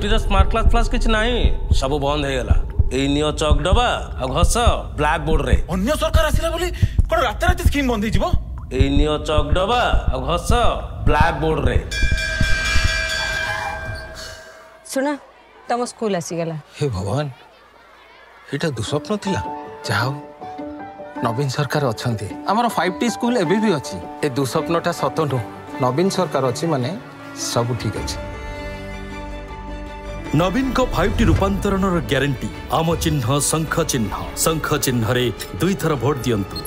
रे smart class फ्लास किछ नाही सब बंद हे गेला एई नियो चौक डबा आ घस ब्लैक बोर्ड रे अन्य सरकार आसिला बोली कोन रात रात स्कीम बंद हिजिबो एई नियो चौक डबा आ घस ब्लैक बोर्ड रे सुना तम स्कूल आसी गेला हे भगवान एटा दुस्वप्न थिला जाओ नवीन सरकार अछंती हमर 5T स्कूल एबे भी अछि ए दुस्वप्नटा सत नु नवीन सरकार अछि माने सब ठीक अछि नवीन को 5T रूपांतरण ग्यारंटी आम चिन्ह शंख चिन्ह रे दुई थर भोट दियंतु।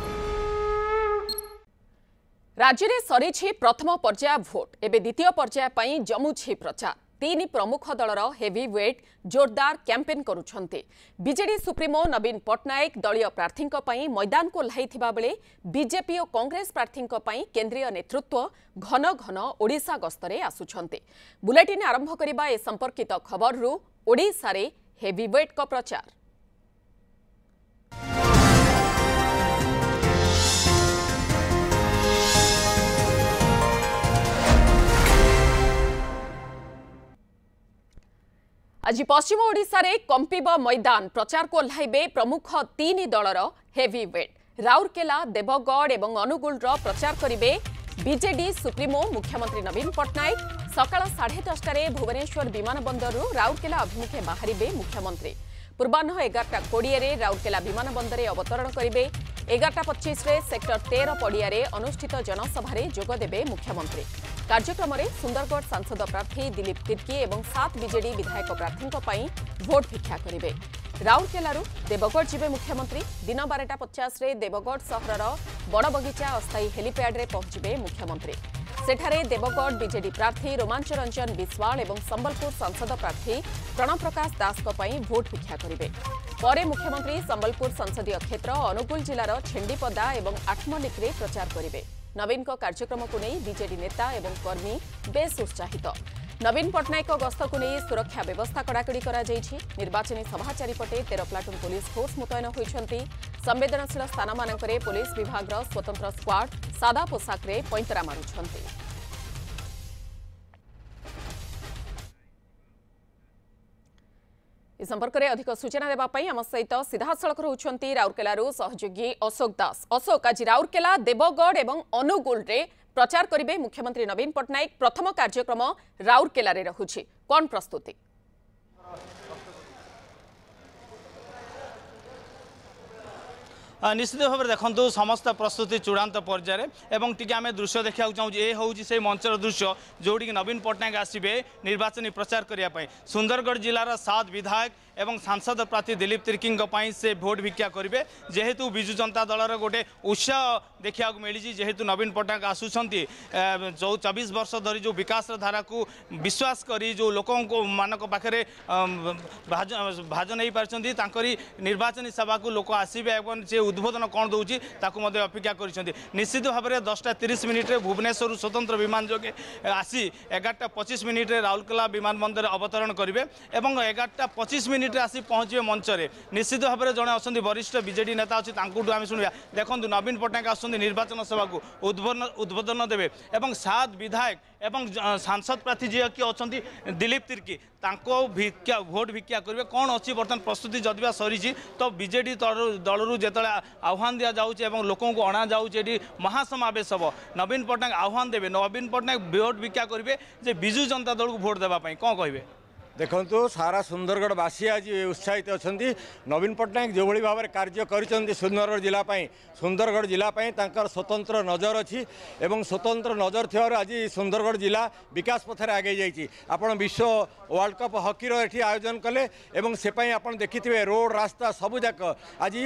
राज्य में सरी प्रथम पर्याय भोट एवं द्वितीय पर्याय पर जमुछि प्रचार तीन प्रमुख दलर हेवी वेट जोरदार कैंपेन करुछन्ते। बीजेडी सुप्रीमो नवीन पट्टनायक दलीय प्रार्थी मैदान को ओह्लाइथिबा बेले बीजेपी और कांग्रेस प्रार्थी केंद्रीय नेतृत्व घन घन ओडिशा गस्तरे आसुछन्ते। बुलेटिन आरंभ करिबा ए संपर्कित खबर रु ओडिशा रे हेवी वेट को प्रचार। आज पश्चिम ओडिशा रे कंपिब मैदान प्रचार को ओह्लाइबे प्रमुख तीन दलर हेवी वेट राउरकेला देवगढ़ एवं अनुगुल प्रचार करिबे बीजेडी सुप्रीमो मुख्यमंत्री नवीन पट्टनायक सकाळ 10:30 भुवनेश्वर विमान बंदर राउरकेला अभिमुखे बाहरिबे मुख्यमंत्री पूर्वाह्न 11:20 राउरकेला विमान बंदर अवतरण करिबे 11:25 सेक्टर 13 पड़िया अनुष्ठित जनसभा जोगदेवे मुख्यमंत्री कार्यक्रम में सुंदरगढ़ सांसद प्रार्थी दिलीप तिर्की एवं 7 बीजेडी विधायक प्रार्थी भोट भिक्षा करेंगे। राउरकेलू देवगढ़ जीवे मुख्यमंत्री दिन 12:50 देवगढ़ सहर बड़बगीचा अस्थायी हेलीपैड रे पहुंचे मुख्यमंत्री सेठारे देवगढ़ बीजेडी प्रार्थी रोमांच रंजन बिस्वाल एवं संबलपुर सांसद प्रार्थी प्रणव प्रकाश दास भोट भिक्षा करेंगे। पर मुख्यमंत्री संबलपुर संसदीय क्षेत्र अनुगुल जिलार छेंडीपदा एवं आठमल्लिक रे प्रचार करेंगे। नवीन को कार्यक्रम को नहीं बीजेडी नेता एवं कर्मी बेस उत्साहित। नवीन पट्टनायक गस्त को नहीं सुरक्षा व्यवस्था कड़ाकड़ी करा जायछि। निर्वाचनी सभा चारिपटे 13 प्लाटून पुलिस फोर्स मुतयन होइछन्ति। संवेदनशील स्थान मानकरे पुलिस विभाग स्वतंत्र स्क्वाड सादा पोशाक रे पैंतरा मारुछन्ति। इस संपर्क में अधिक सूचना देवाई आम सहित सीधासख रोचंती राउरकेलू सहयोगी अशोक दास। अशोक आज राउरकेला देवगढ़ एवं अनुगुल रे प्रचार करेंगे मुख्यमंत्री नवीन पट्टनायक प्रथम कार्यक्रम राउरकेला रे रहुछि कौन प्रस्तुति निश्चित भाव में देखो समस्त प्रस्तुति चूड़ांत पर्यायर एवं टी आम दृश्य देखा चाहूँ ये हूँ से मंचर दृश्य जोटी नवीन पट्टनायक आसवे निर्वाचनी प्रचार करने सुंदरगढ़ जिलार 7 विधायक एवं सांसद प्रार्थी दिलीप तिर्की से भोट भिक्षा करेंगे जेहेतु विजु जनता दलर गोटे उत्साह देखा मिली जेहेतु नवीन पट्टनायक आसुंच जो 24 वर्ष धरी जो विकास धारा को विश्वास करी जो लोकों मानक पाखे भाज नहीं पारी निर्वाचनी सभा को लोक आसवे से उद्बोधन कौन दूसरी अपेक्षा कर निश्चित भाव में 10:30 भुवनेश्वर स्वतंत्र विमान जोगे आसी 11:25 राउरकेला विमान बंदर अवतरण करेंगे और 11:25 आसी पहुँचे मंचरे निश्चित भाव में जड़े अच्छा वरिष्ठ बीजेडी नेता अच्छी आम शुणा देखो नवीन पट्टनायक आस निर्वाचन सभा को उद्बोधन देवे और 7 विधायक एवं सांसद प्रार्थी जी कि अच्छा दिलीप तिर्की भोट भिक्षा करेंगे कौन अच्छी बर्तमान प्रस्तुति जदिवा सरी तो बीजेडी दलू जो आह्वान दि जाऊँगी लोकों को अणा जाऊँगी महासमावेश हम नवीन पट्टनायक आह्वान देवे नवीन पट्टनायक भोट भिक्षा करेंगे विजु जनता दल को भोट देवाई कौन कहे देखो सारा सुंदरगढ़वासी आज उत्साहित अच्छा नवीन पट्टनायक जो भाव में कार्य कर सुंदरगढ़ जिलापाई सुंदरगढ़ जिलापाई स्वतंत्र नजर अच्छी एवं स्वतंत्र नजर थी आज सुंदरगढ़ जिला विकास पथर आगे जाइए आपण विश्व वर्ल्ड कप हॉकी ये आयोजन कले से आप देखिए रोड रास्ता सबूक आज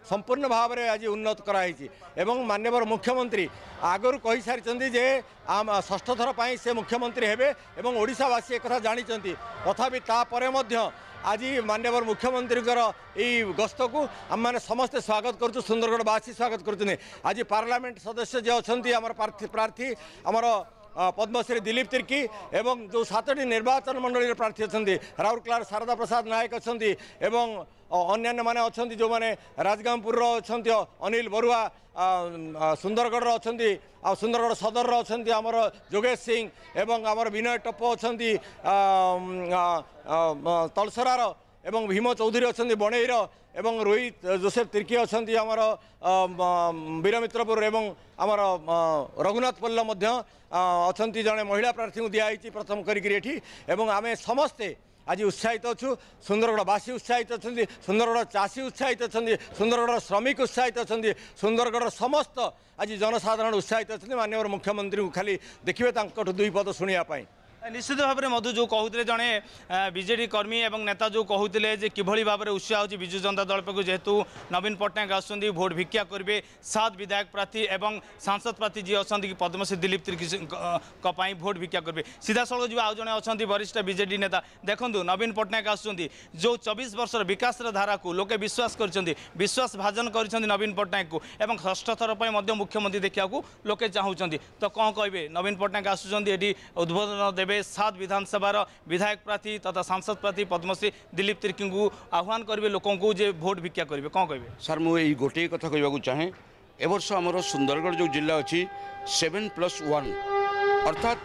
संपूर्ण भाव में आज उन्नत कराई एवं माननीय मुख्यमंत्री आगु कही सारी जे आम षष्ठ थर पर से मुख्यमंत्री हेबे एवं ओडिशावासी एक जानी तथापि तापर आज माननीय मुख्यमंत्री गस्त को आम मैंने समस्ते स्वागत करूँ सुंदरगढ़वासी स्वागत कर आज पार्लियामेंट सदस्य जो अच्छा प्रार्थी आमर पद्मश्री दिलीप तिर्की एवं जो 7टी निर्वाचन मंडल प्रार्थी अच्छा राउरकेला शारदा प्रसाद नायक अच्छा अन्य माने अच्छा जो मैंने राजगांगपुर अच्छा अनिल बरुआ सुंदरगढ़ अच्छा आ सुंदरगढ़ सदर अच्छा आमर जोगेश सिंह एवं आमर विनय टप्पो अच्छा तलसरार एवं भीम चौधरी अच्छा बणईर एवं रोहित जोसेफ तिर्की अच्छा आमर वीरमित्रपुर एवं आमर रघुनाथपल्ल अच्छा जड़े महिला प्रार्थी को दिखाई प्रथम करी एवं आमे समस्ते आज उत्साहित अच्छु सुंदरगढ़वासी उत्साहित अच्छा सुंदरगढ़ चाषी उत्साहित अच्छा सुंदरगढ़ श्रमिक उत्साहित अच्छा सुंदरगढ़ समस्त आज जनसाधारण उत्साहित अच्छा माननीय मुख्यमंत्री को खाली देखिए दुई पद शुणापी निश्चित भाव में मधु जो कहते जड़े बीजेडी कर्मी और नेता जो कहते किभली भाव में उत्साह होची विजु जनता दल पाक जेहेतु नवीन पट्टनायक आसुँच भोट भिक्षा करेंगे 7 विधायक प्रार्थी और सांसद प्रार्थी जी अच्छा कि पद्मश्री दिलीप तिर्की भोट भिक्षा करेंगे सीधा सड़क जी आज जड़े अच्छा वरिष्ठ बीजेडी नेता देखूँ नवीन पट्टनायक आसुँच जो 24 वर्ष विकास धारा को लोके विश्वास कर विश्वास भाजन कर नवीन पट्टनायक को एवं षष्ठ थर पर मुख्यमंत्री देखा लोके चाहूँगी तो कौन कहे नवीन पट्टनायक आसुँच ये उद्बोधन देवे 7 विधानसभा विधायक प्रार्थी तथा सांसद प्रार्थी पद्मश्री दिलीप तिर्की को आह्वान करेंगे लोकों को जे भोट भिक्षा करेंगे कौन कहे सर मुझे गोटे कथा कहूँ चाहे ए वर्ष आमर सुंदरगढ़ जो जिला अच्छी 7+1 अर्थात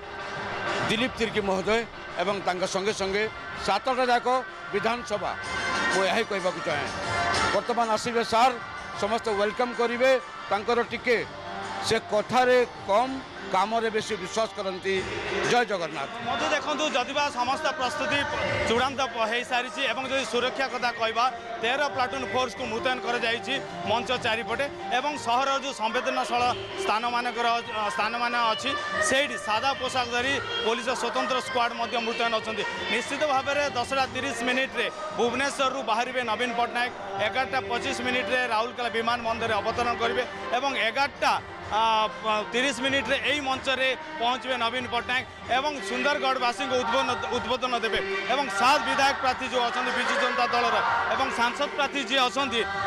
दिलीप तिर्की महोदय एवं संगे संगे 7टा जाक विधानसभा मुझे यही कहूँ चाहे बर्तमान आसवे सार समस्त वेलकम करेंगे टिके से कथारे कम काम बेसी विश्वास करती जय जगन्नाथ मधु देखो जदिबा समस्त प्रस्तुति चूड़ांत हो सारी जो सुरक्षा कथा कहवा 13 प्लाटून फोर्स को मुतयन कर मंच चारिपटे एवं सहर जो संवेदनशील स्थान मान अच्छी से सादा पोशाक धरी पुलिस स्वतंत्र स्क्वाड मुतयन अच्छा निश्चित भाव में 10:30 मिनिट्रे भुवनेश्वर बाहर नवीन पट्टनायक 11:25 मिनिट्रे राउरकेला विमान बंदर अवतरण करेंगे और 11:30 मिनिट्रे यही मंच रे पहुँचे नवीन पट्टनायक एवं सुंदरगढ़वासी को उद्बोधन देवे एवं 7 विधायक प्रार्थी जो अच्छा विजु जनता दलर एवं सांसद प्रार्थी जी अच्छा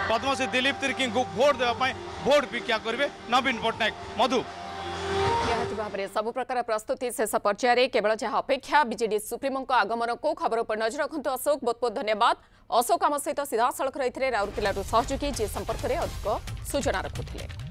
पद्मश्री दिलीप तिर्की को भोट देवाई भोट भिक्षा करेंगे नवीन पट्टनायक मधु भाव में सबु प्रकार प्रस्तुति शेष पर्यायर केवल जहाँ अपेक्षा बीजेडी सुप्रीमो आगमन को खबर पर नजर रखु अशोक बहुत बहुत धन्यवाद अशोक आम सहित सीधा सड़क रही राउरकेला सहयोगी जी संपर्क में अधिक सूचना रखुले।